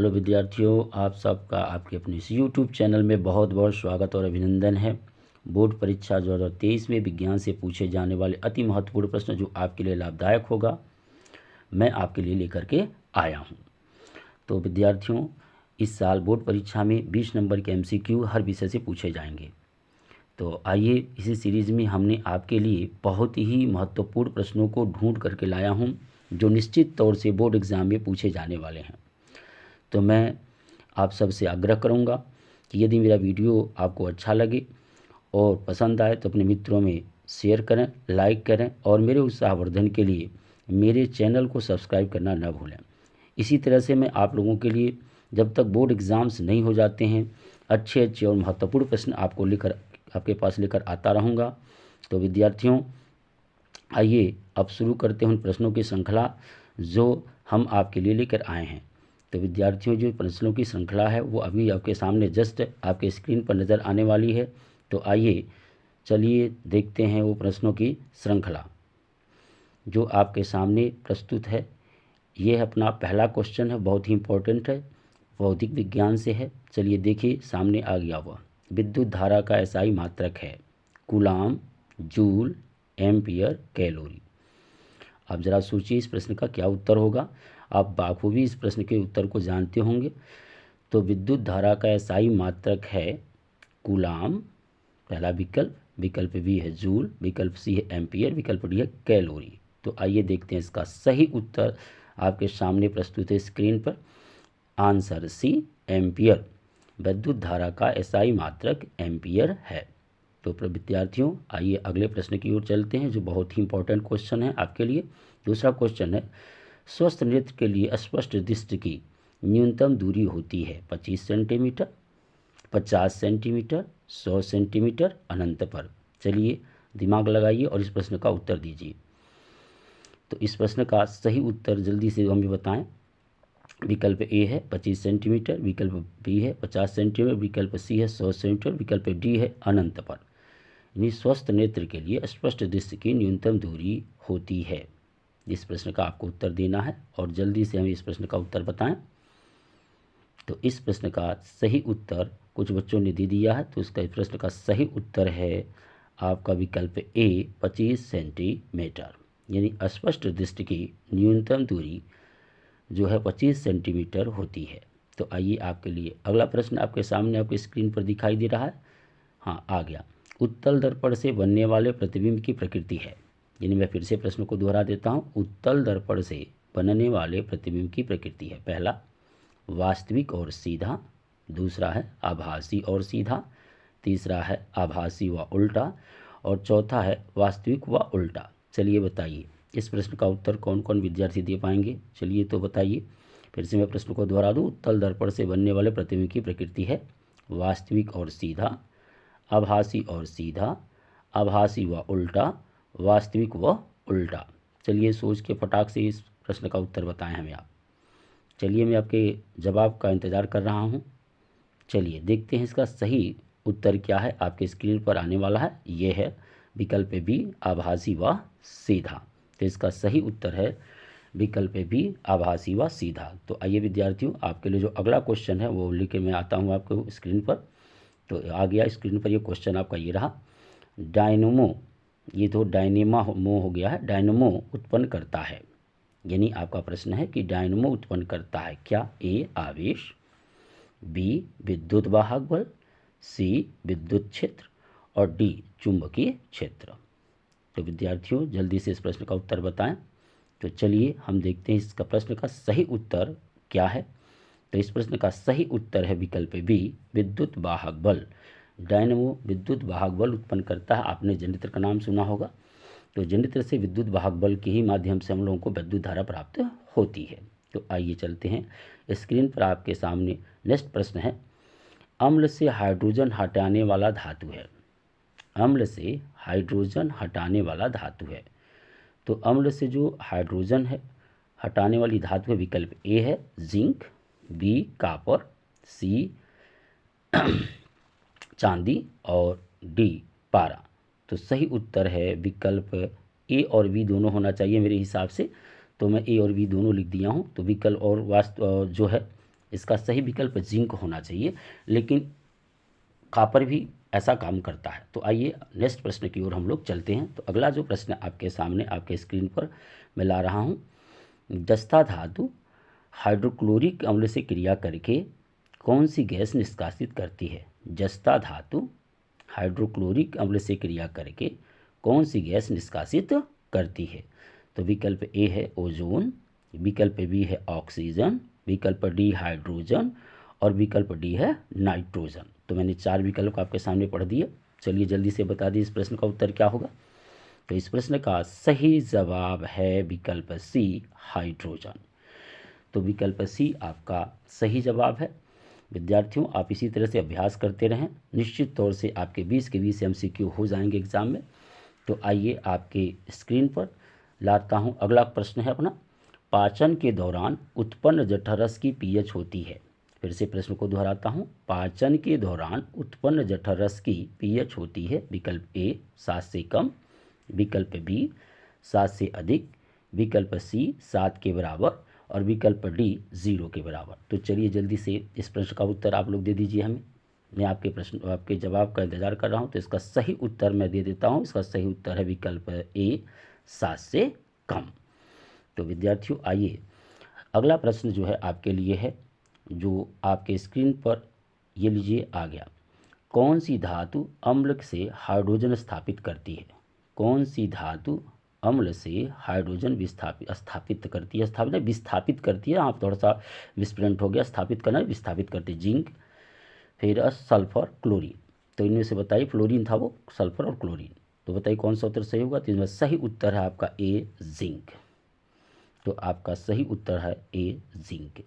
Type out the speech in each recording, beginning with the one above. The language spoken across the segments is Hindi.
हेलो विद्यार्थियों, आप सबका आपके अपने इस यूट्यूब चैनल में बहुत बहुत स्वागत और अभिनंदन है। बोर्ड परीक्षा 2023 में विज्ञान से पूछे जाने वाले अति महत्वपूर्ण प्रश्न जो आपके लिए लाभदायक होगा, मैं आपके लिए लेकर के आया हूं। तो विद्यार्थियों, इस साल बोर्ड परीक्षा में 20 नंबर के MCQ हर विषय से पूछे जाएंगे। तो आइए, इसी सीरीज़ में हमने आपके लिए बहुत ही महत्वपूर्ण प्रश्नों को ढूंढ करके लाया हूँ जो निश्चित तौर से बोर्ड एग्ज़ाम में पूछे जाने वाले हैं। तो मैं आप सबसे आग्रह करूंगा कि यदि मेरा वीडियो आपको अच्छा लगे और पसंद आए तो अपने मित्रों में शेयर करें, लाइक करें और मेरे उत्साहवर्धन के लिए मेरे चैनल को सब्सक्राइब करना न भूलें। इसी तरह से मैं आप लोगों के लिए जब तक बोर्ड एग्ज़ाम्स नहीं हो जाते हैं अच्छे और महत्वपूर्ण प्रश्न आपके पास लेकर आता रहूँगा। तो विद्यार्थियों, आइए अब शुरू करते हैं उन प्रश्नों की श्रृंखला जो हम आपके लिए लेकर आए हैं। तो विद्यार्थियों, जो प्रश्नों की श्रृंखला है वो अभी आपके सामने जस्ट आपके स्क्रीन पर नज़र आने वाली है। तो आइए चलिए देखते हैं वो प्रश्नों की श्रृंखला जो आपके सामने प्रस्तुत है। ये है अपना पहला क्वेश्चन है, बहुत ही इम्पोर्टेंट है, भौतिक विज्ञान से है। चलिए देखिए, सामने आ गया हुआ विद्युत धारा का एसआई मात्रक है कूलाम, जूल, एम्पियर, कैलोरी। आप ज़रा सोचिए इस प्रश्न का क्या उत्तर होगा। आप बाखूबी इस प्रश्न के उत्तर को जानते होंगे। तो विद्युत धारा का एसआई मात्रक है कूलाम, पहला विकल्प। विकल्प बी है जूल, विकल्प सी है एम्पियर, विकल्प डी है कैलोरी। तो आइए देखते हैं इसका सही उत्तर आपके सामने प्रस्तुत है स्क्रीन पर। Answer C, ampere. विद्युत धारा का एसआई मात्रक एम्पियर है। तो विद्यार्थियों, आइए अगले प्रश्न की ओर चलते हैं जो बहुत ही इंपॉर्टेंट क्वेश्चन है आपके लिए। दूसरा क्वेश्चन है, स्वस्थ नेत्र के लिए स्पष्ट दृष्टि की न्यूनतम दूरी होती है 25 सेंटीमीटर, 50 सेंटीमीटर, 100 सेंटीमीटर अनंत पर। चलिए दिमाग लगाइए और इस प्रश्न का उत्तर दीजिए। तो इस प्रश्न का सही उत्तर जल्दी से हमें बताएं। विकल्प ए है 25 सेंटीमीटर, विकल्प बी है 50 सेंटीमीटर, विकल्प सी है 100 सेंटीमीटर, विकल्प डी है अनंत पर। यानी स्वस्थ नेत्र के लिए स्पष्ट दृष्टि की न्यूनतम दूरी होती है। इस प्रश्न का आपको उत्तर देना है और जल्दी से हमें इस प्रश्न का उत्तर बताएं। तो इस प्रश्न का सही उत्तर कुछ बच्चों ने दे दिया है। तो इसका प्रश्न का सही उत्तर है आपका विकल्प ए 25 सेंटीमीटर। यानी स्पष्ट दृष्टि की न्यूनतम दूरी जो है 25 सेंटीमीटर होती है। तो आइए आपके लिए अगला प्रश्न आपके सामने आपके स्क्रीन पर दिखाई दे रहा है। हाँ, आ गया। उत्तल दर्पण से बनने वाले प्रतिबिंब की प्रकृति है। यानी मैं फिर से प्रश्न को दोहरा देता हूँ। उत्तल दर्पण से बनने वाले प्रतिबिंब की प्रकृति है, पहला वास्तविक और सीधा, दूसरा है आभासी और सीधा, तीसरा है आभासी व उल्टा और चौथा है वास्तविक व उल्टा। चलिए बताइए इस प्रश्न का उत्तर कौन कौन विद्यार्थी दे पाएंगे। चलिए तो बताइए, फिर से मैं प्रश्न को दोहरा दूँ। उत्तल दर्पण से बनने वाले प्रतिबिंब की प्रकृति है वास्तविक और सीधा, आभासी और सीधा, आभासी व उल्टा, वास्तविक व उल्टा। चलिए सोच के फटाक से इस प्रश्न का उत्तर बताएं हमें आप। चलिए मैं आपके जवाब का इंतज़ार कर रहा हूं। चलिए देखते हैं इसका सही उत्तर क्या है। आपके स्क्रीन पर आने वाला है, ये है विकल्प बी आभासी व सीधा। तो इसका सही उत्तर है विकल्प बी आभासी व सीधा। तो आइए विद्यार्थियों, आपके लिए जो अगला क्वेश्चन है वो लेकर मैं आता हूँ आपको स्क्रीन पर। तो आ गया स्क्रीन पर ये क्वेश्चन आपका, ये रहा। डायनमो, ये तो डायनेमो हो गया है, डायनमो उत्पन्न करता है। यानी आपका प्रश्न है कि डायनमो उत्पन्न करता है क्या? ए आवेश, बी विद्युत वाहक बल, सी विद्युत क्षेत्र और डी चुंबकीय क्षेत्र। तो विद्यार्थियों जल्दी से इस प्रश्न का उत्तर बताएं। तो चलिए हम देखते हैं इसका प्रश्न का सही उत्तर क्या है। तो इस प्रश्न का सही उत्तर है विकल्प बी विद्युत वाहक बल। डायनमो विद्युत वाहक बल उत्पन्न करता है। आपने जनरेटर का नाम सुना होगा। तो जनरेटर से विद्युत वाहक बल के ही माध्यम से हम लोगों को विद्युत धारा प्राप्त होती है। तो आइए चलते हैं, स्क्रीन पर आपके सामने नेक्स्ट प्रश्न है, अम्ल से हाइड्रोजन हटाने वाला धातु है। अम्ल से हाइड्रोजन हटाने वाला धातु है। तो अम्ल से जो हाइड्रोजन है हटाने वाली धातु है, विकल्प ए है जिंक, बी कॉपर, सी चांदी और डी पारा। तो सही उत्तर है विकल्प ए और बी दोनों होना चाहिए मेरे हिसाब से। तो मैं ए और बी दोनों लिख दिया हूँ। तो विकल्प और जो है इसका सही विकल्प जिंक होना चाहिए, लेकिन कॉपर भी ऐसा काम करता है। तो आइए नेक्स्ट प्रश्न की ओर हम लोग चलते हैं। तो अगला जो प्रश्न आपके सामने आपके स्क्रीन पर मैं ला रहा हूँ, जस्ता धातु हाइड्रोक्लोरिक अम्ल से क्रिया करके कौन सी गैस निष्कासित करती है? जस्ता धातु हाइड्रोक्लोरिक अम्ल से क्रिया करके कौन सी गैस निष्कासित करती है? तो विकल्प ए है ओजोन, विकल्प बी है ऑक्सीजन, विकल्प डी हाइड्रोजन और विकल्प डी है नाइट्रोजन। तो मैंने 4 विकल्प आपके सामने पढ़ दिए। चलिए जल्दी से बता दिए इस प्रश्न का उत्तर क्या होगा। तो इस प्रश्न का सही जवाब है विकल्प सी हाइड्रोजन। तो विकल्प सी आपका सही जवाब है। विद्यार्थियों, आप इसी तरह से अभ्यास करते रहें, निश्चित तौर से आपके 20 के 20 MCQ हो जाएंगे एग्ज़ाम में। तो आइए आपके स्क्रीन पर लाता हूँ अगला प्रश्न है अपना, पाचन के दौरान उत्पन्न जठररस की pH होती है। फिर से प्रश्न को दोहराता हूँ, पाचन के दौरान उत्पन्न जठररस की pH होती है। विकल्प ए 7 से कम, विकल्प बी 7 से अधिक, विकल्प सी 7 के बराबर और विकल्प डी 0 के बराबर। तो चलिए जल्दी से इस प्रश्न का उत्तर आप लोग दे दीजिए हमें। मैं आपके जवाब का इंतज़ार कर रहा हूँ। तो इसका सही उत्तर मैं दे देता हूँ। इसका सही उत्तर है विकल्प ए 7 से कम। तो विद्यार्थियों, आइए अगला प्रश्न जो है आपके लिए है, जो आपके स्क्रीन पर ये लीजिए आ गया। कौन सी धातु अम्ल से हाइड्रोजन स्थापित करती है? कौन सी धातु अम्ल से हाइड्रोजन स्थापित करती है? विस्थापित करती है। आप थोड़ा सा विस्फुट हो गया, स्थापित करना विस्थापित करती है। जिंक, फिर सल्फर, क्लोरीन। तो इनमें से बताइए, फ्लोरीन था वो, सल्फर और क्लोरीन। तो बताइए कौन सा उत्तर सही होगा। तो इसमें सही उत्तर है आपका ए जिंक। तो आपका सही उत्तर है ए जिंक।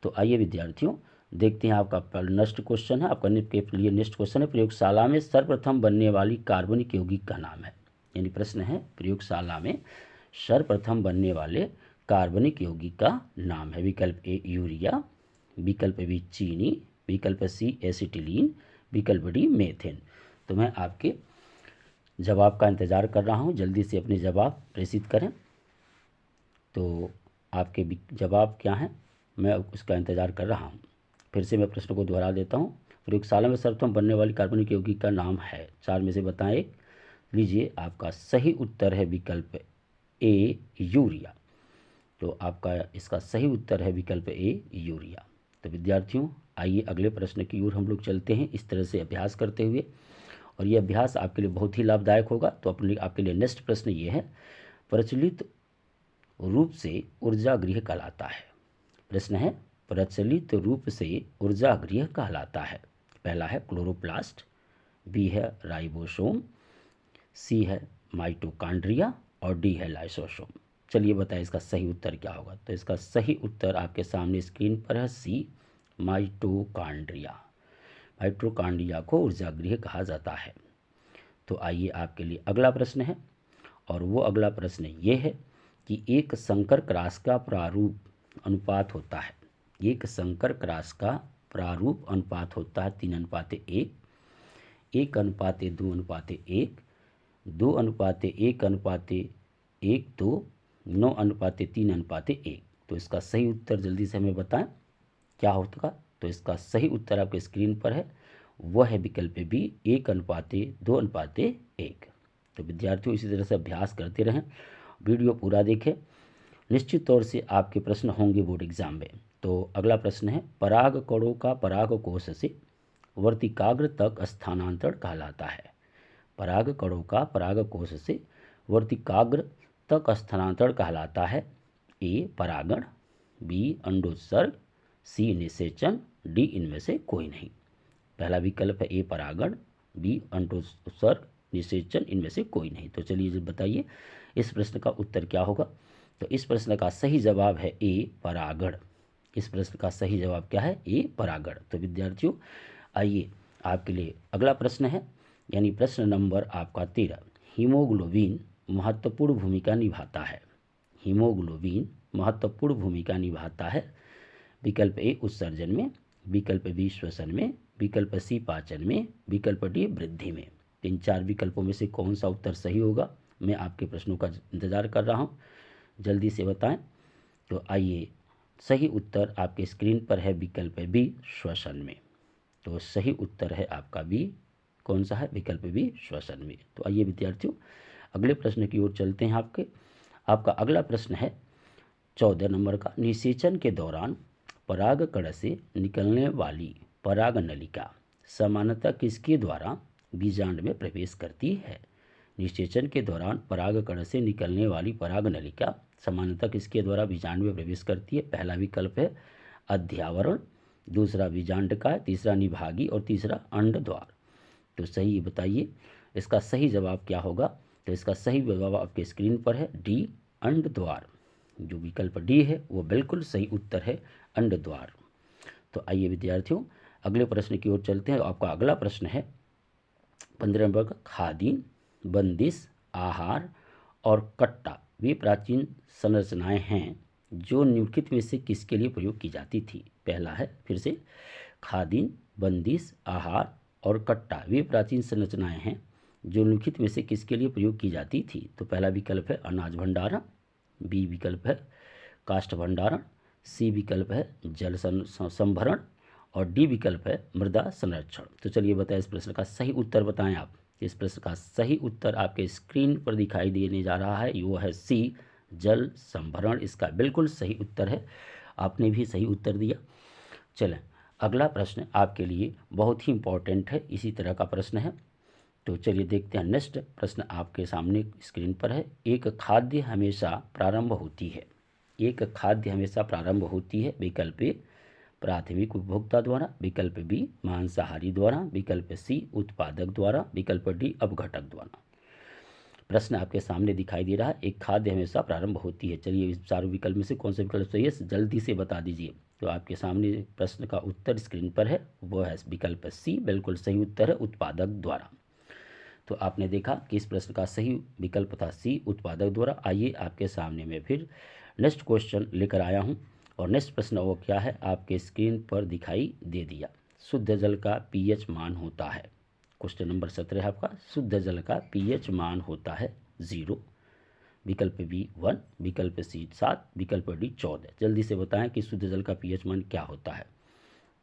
तो आइए विद्यार्थियों देखते हैं आपका नेक्स्ट क्वेश्चन है। आपका के लिए नेक्स्ट क्वेश्चन है, प्रयोगशाला में सर्वप्रथम बनने वाली कार्बनिक यौगिक का नाम है। यानी प्रश्न है, प्रयोगशाला में सर्वप्रथम बनने वाले कार्बनिक यौगिक का नाम है। विकल्प ए यूरिया, विकल्प बी चीनी, विकल्प सी एसिटिलीन, विकल्प डी मेथेन। तो मैं आपके जवाब का इंतज़ार कर रहा हूँ, जल्दी से अपने जवाब प्रेषित करें। तो आपके जवाब क्या हैं, मैं उसका इंतज़ार कर रहा हूँ। फिर से मैं प्रश्न को दोहरा देता हूँ, प्रयोगशाला में सर्वप्रथम बनने वाली कार्बनिक यौगिक का नाम है। 4 में से बताएं। लीजिए, आपका सही उत्तर है विकल्प ए यूरिया। तो आपका इसका सही उत्तर है विकल्प ए यूरिया। तो विद्यार्थियों, आइए अगले प्रश्न की ओर हम लोग चलते हैं इस तरह से अभ्यास करते हुए, और ये अभ्यास आपके लिए बहुत ही लाभदायक होगा। तो आपके लिए नेक्स्ट प्रश्न ये है, प्रचलित रूप से ऊर्जा गृह कहलाता है। प्रश्न है, प्रचलित रूप से ऊर्जा गृह कहलाता है। पहला है क्लोरोप्लास्ट, बी है राइबोसोम, सी है माइटोकॉन्ड्रिया और डी है लाइसोसोम। चलिए बताएं इसका सही उत्तर क्या होगा। तो इसका सही उत्तर आपके सामने स्क्रीन पर है सी माइटोकॉन्ड्रिया। माइटोकॉन्ड्रिया को ऊर्जा गृह कहा जाता है। तो आइए आपके लिए अगला प्रश्न है, और वो अगला प्रश्न ये है कि एक संकर क्रॉस का प्रारूप अनुपात होता है। एक संकर क्रॉस का प्रारूप अनुपात होता है 3:1, 1:2:1, 2:1:1:2, 9:3:1। तो इसका सही उत्तर जल्दी से हमें बताएं क्या होगा। तो इसका सही उत्तर आपके स्क्रीन पर है, वह है विकल्प बी 1:2:1। तो विद्यार्थियों इसी तरह से अभ्यास करते रहें, वीडियो पूरा देखें, निश्चित तौर से आपके प्रश्न होंगे बोर्ड एग्जाम में। तो अगला प्रश्न है, पराग कणों का परागकोश से वर्तिकाग्र तक स्थानांतरण कहलाता है। पराग कणों का परागकोश से वर्तिकाग्र तक स्थानांतरण कहलाता है। ए परागण, बी अंडोत्सर्ग, सी निषेचन, डी इनमें से कोई नहीं। पहला विकल्प है ए परागण, बी अंडोत्सर्ग, निषेचन, इनमें से कोई नहीं। तो चलिए बताइए इस प्रश्न का उत्तर क्या होगा। तो इस प्रश्न का सही जवाब है ए परागण। इस प्रश्न का सही जवाब क्या है, ए परागण। तो विद्यार्थियों आइए आपके लिए अगला प्रश्न है, यानी प्रश्न नंबर आपका 13। हीमोग्लोबिन महत्वपूर्ण भूमिका निभाता है। हीमोग्लोबिन महत्वपूर्ण भूमिका निभाता है। विकल्प ए उत्सर्जन में, विकल्प बी श्वसन में, विकल्प सी पाचन में, विकल्प डी वृद्धि में। इन 4 विकल्पों में से कौन सा उत्तर सही होगा, मैं आपके प्रश्नों का इंतज़ार कर रहा हूँ, जल्दी से बताएं। तो आइए सही उत्तर आपके स्क्रीन पर है विकल्प बी, श्वसन में। तो सही उत्तर है आपका बी, कौन सा है, विकल्प बी, श्वसन में। तो आइए विद्यार्थियों अगले प्रश्न की ओर चलते हैं। आपका अगला प्रश्न है 14 नंबर का। निषेचन के दौरान परागकण से निकलने वाली पराग नलिका सामान्यतः किसके द्वारा बीजांड में प्रवेश करती है? निषेचन के दौरान परागकण से निकलने वाली पराग नलिका सामान्यतः किसके द्वारा बीजांड में प्रवेश करती है? पहला विकल्प है अध्यावरण, दूसरा बीजांडकाय, तीसरा निभागी और तीसरा अंड द्वार। तो सही बताइए इसका सही जवाब क्या होगा? तो इसका सही जवाब आपके स्क्रीन पर है डी, अंड द्वार। जो विकल्प डी है वो बिल्कुल सही उत्तर है, अंड द्वार। तो आइए विद्यार्थियों अगले प्रश्न की ओर चलते हैं। आपका अगला प्रश्न है 15 नंबर का। खादीन, बंदिश, आहार और कट्टा वे प्राचीन संरचनाएं हैं जो निम्नलिखित में से किसके लिए प्रयोग की जाती थी? पहला है फिर से, खादीन, बंदिश, आहार और कट्टा वे प्राचीन संरचनाएं हैं जो निम्नलिखित में से किसके लिए प्रयोग की जाती थी? तो पहला विकल्प है अनाज भंडारण, बी विकल्प है काष्ठ भंडारण, सी विकल्प है जल संभरण और डी विकल्प है मृदा संरक्षण। तो चलिए बताएं इस प्रश्न का सही उत्तर बताएं आप। इस प्रश्न का सही उत्तर आपके स्क्रीन पर दिखाई देने जा रहा है, वो है सी, जल संभरण। इसका बिल्कुल सही उत्तर है, आपने भी सही उत्तर दिया। चलें अगला प्रश्न आपके लिए बहुत ही इम्पोर्टेंट है, इसी तरह का प्रश्न है। तो चलिए देखते हैं। नेक्स्ट प्रश्न आपके सामने स्क्रीन पर है। एक खाद्य हमेशा प्रारंभ होती है, एक खाद्य हमेशा प्रारंभ होती है। विकल्प ए प्राथमिक उपभोक्ता द्वारा, विकल्प बी मांसाहारी द्वारा, विकल्प सी उत्पादक द्वारा, विकल्प डी अपघटक द्वारा। प्रश्न आपके सामने दिखाई दे रहा है, एक खाद्य हमेशा प्रारंभ होती है। चलिए इस चारों विकल्प में से कौन सा विकल्प सही है जल्दी से बता दीजिए। तो आपके सामने प्रश्न का उत्तर स्क्रीन पर है, वो है विकल्प सी, बिल्कुल सही उत्तर है, उत्पादक द्वारा। तो आपने देखा कि इस प्रश्न का सही विकल्प था सी, उत्पादक द्वारा। आइए आपके सामने मैं फिर नेक्स्ट क्वेश्चन लेकर आया हूँ और नेक्स्ट प्रश्न वो क्या है आपके स्क्रीन पर दिखाई दे दिया। शुद्ध जल का पीएच मान होता है, क्वेश्चन नंबर 17 है आपका। शुद्ध जल का पीएच मान होता है 0, विकल्प बी 1, विकल्प सी 7, विकल्प डी 14। जल्दी से बताएं कि शुद्ध जल का पीएच मान क्या होता है।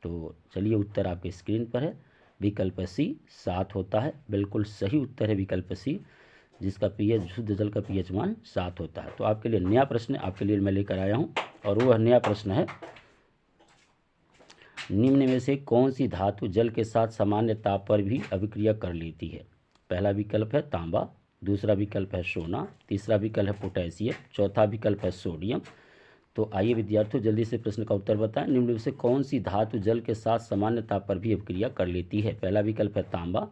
तो चलिए उत्तर आपके स्क्रीन पर है, विकल्प सी 7 होता है, बिल्कुल सही उत्तर है विकल्प सी, जिसका पीएच शुद्ध जल का पीएच मान 7 होता है। तो आपके लिए नया प्रश्न आपके लिए मैं लेकर आया हूँ और वह नया प्रश्न है, निम्न में से कौन सी धातु जल के साथ सामान्य ताप पर भी अभिक्रिया कर लेती है? पहला विकल्प है तांबा, दूसरा विकल्प है सोना, तीसरा विकल्प है पोटेशियम, चौथा विकल्प है सोडियम। तो आइए विद्यार्थियों जल्दी से प्रश्न का उत्तर बताएं। निम्न में से कौन सी धातु जल के साथ सामान्य ताप पर भी अभिक्रिया कर लेती है? पहला विकल्प है तांबा,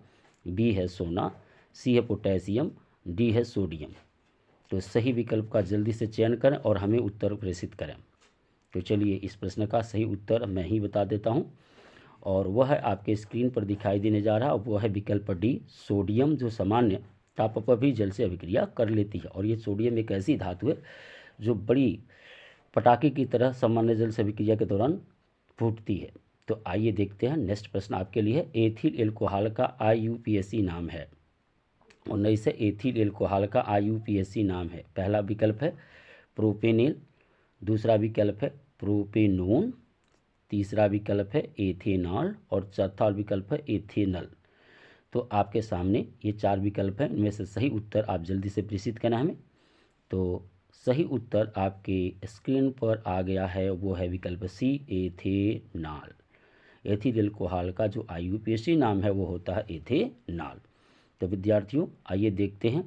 बी है सोना, सी है पोटेशियम, डी है सोडियम। तो सही विकल्प का जल्दी से चयन करें और हमें उत्तर प्रेषित करें। तो चलिए इस प्रश्न का सही उत्तर मैं ही बता देता हूं और वह है आपके स्क्रीन पर दिखाई देने जा रहा, वह है विकल्प डी, सोडियम, जो सामान्य ताप पर भी जल से अभिक्रिया कर लेती है। और ये सोडियम एक ऐसी धातु है जो बड़ी पटाखे की तरह सामान्य जल से अभिक्रिया के दौरान फूटती है। तो आइए देखते हैं नेक्स्ट प्रश्न आपके लिए। एथिल एल्कोहल का IUPAC नाम है, 19 एथिल एल्कोहल का IUPAC नाम है। पहला विकल्प है प्रोपेनेल, दूसरा विकल्प है प्रोपेनोन, तीसरा विकल्प है एथेनॉल और चौथा विकल्प है एथेनल। तो आपके सामने ये 4 विकल्प हैं, इनमें से सही उत्तर आप जल्दी से प्रेषित करना हमें। तो सही उत्तर आपके स्क्रीन पर आ गया है, वो है विकल्प सी, एथेनॉल। एथिल एल्कोहल का जो IUPAC नाम है वो होता है एथेनॉल। तो विद्यार्थियों आइए देखते हैं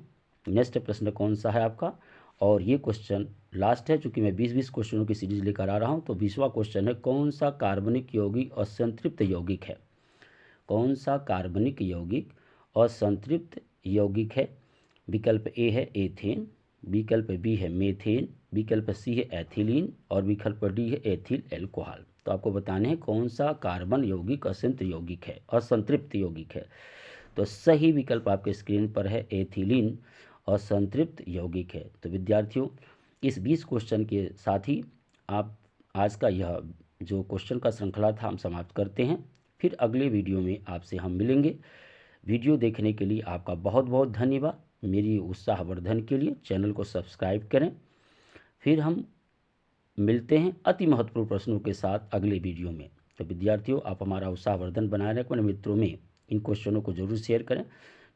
नेक्स्ट प्रश्न कौन सा है आपका। और ये क्वेश्चन लास्ट है, चूँकि मैं 20-20 क्वेश्चनों की सीरीज लेकर आ रहा हूँ। तो 20वां क्वेश्चन है, कौन सा कार्बनिक यौगिक असंतृप्त यौगिक है? कौन सा कार्बनिक यौगिक असंतृप्त यौगिक है? विकल्प ए है एथेन, विकल्प बी है मेथेन, विकल्प सी है एथिलीन और विकल्प डी है एथिल एल्कोहल। तो आपको बताने हैं कौन सा कार्बन यौगिक असंतृप्त यौगिक है, असंतृप्त यौगिक है। तो सही विकल्प आपके स्क्रीन पर है एथिलीन, असंतृप्त यौगिक है। तो विद्यार्थियों इस 20 क्वेश्चन के साथ ही आप आज का यह जो क्वेश्चन का श्रृंखला था हम समाप्त करते हैं। फिर अगले वीडियो में आपसे हम मिलेंगे। वीडियो देखने के लिए आपका बहुत बहुत धन्यवाद। मेरी उत्साहवर्धन के लिए चैनल को सब्सक्राइब करें। फिर हम मिलते हैं अति महत्वपूर्ण प्रश्नों के साथ अगले वीडियो में। तो विद्यार्थियों, आप हमारा उत्साहवर्धन बनाए रखें, अपने मित्रों में इन क्वेश्चनों को जरूर शेयर करें,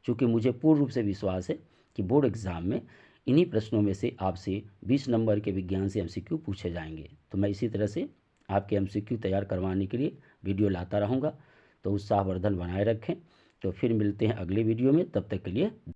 क्योंकि मुझे पूर्ण रूप से विश्वास है कि बोर्ड एग्ज़ाम में इन्हीं प्रश्नों में से आपसे 20 नंबर के विज्ञान से MCQ पूछे जाएंगे। तो मैं इसी तरह से आपके MCQ तैयार करवाने के लिए वीडियो लाता रहूँगा। तो उत्साहवर्धन बनाए रखें। तो फिर मिलते हैं अगले वीडियो में, तब तक के लिए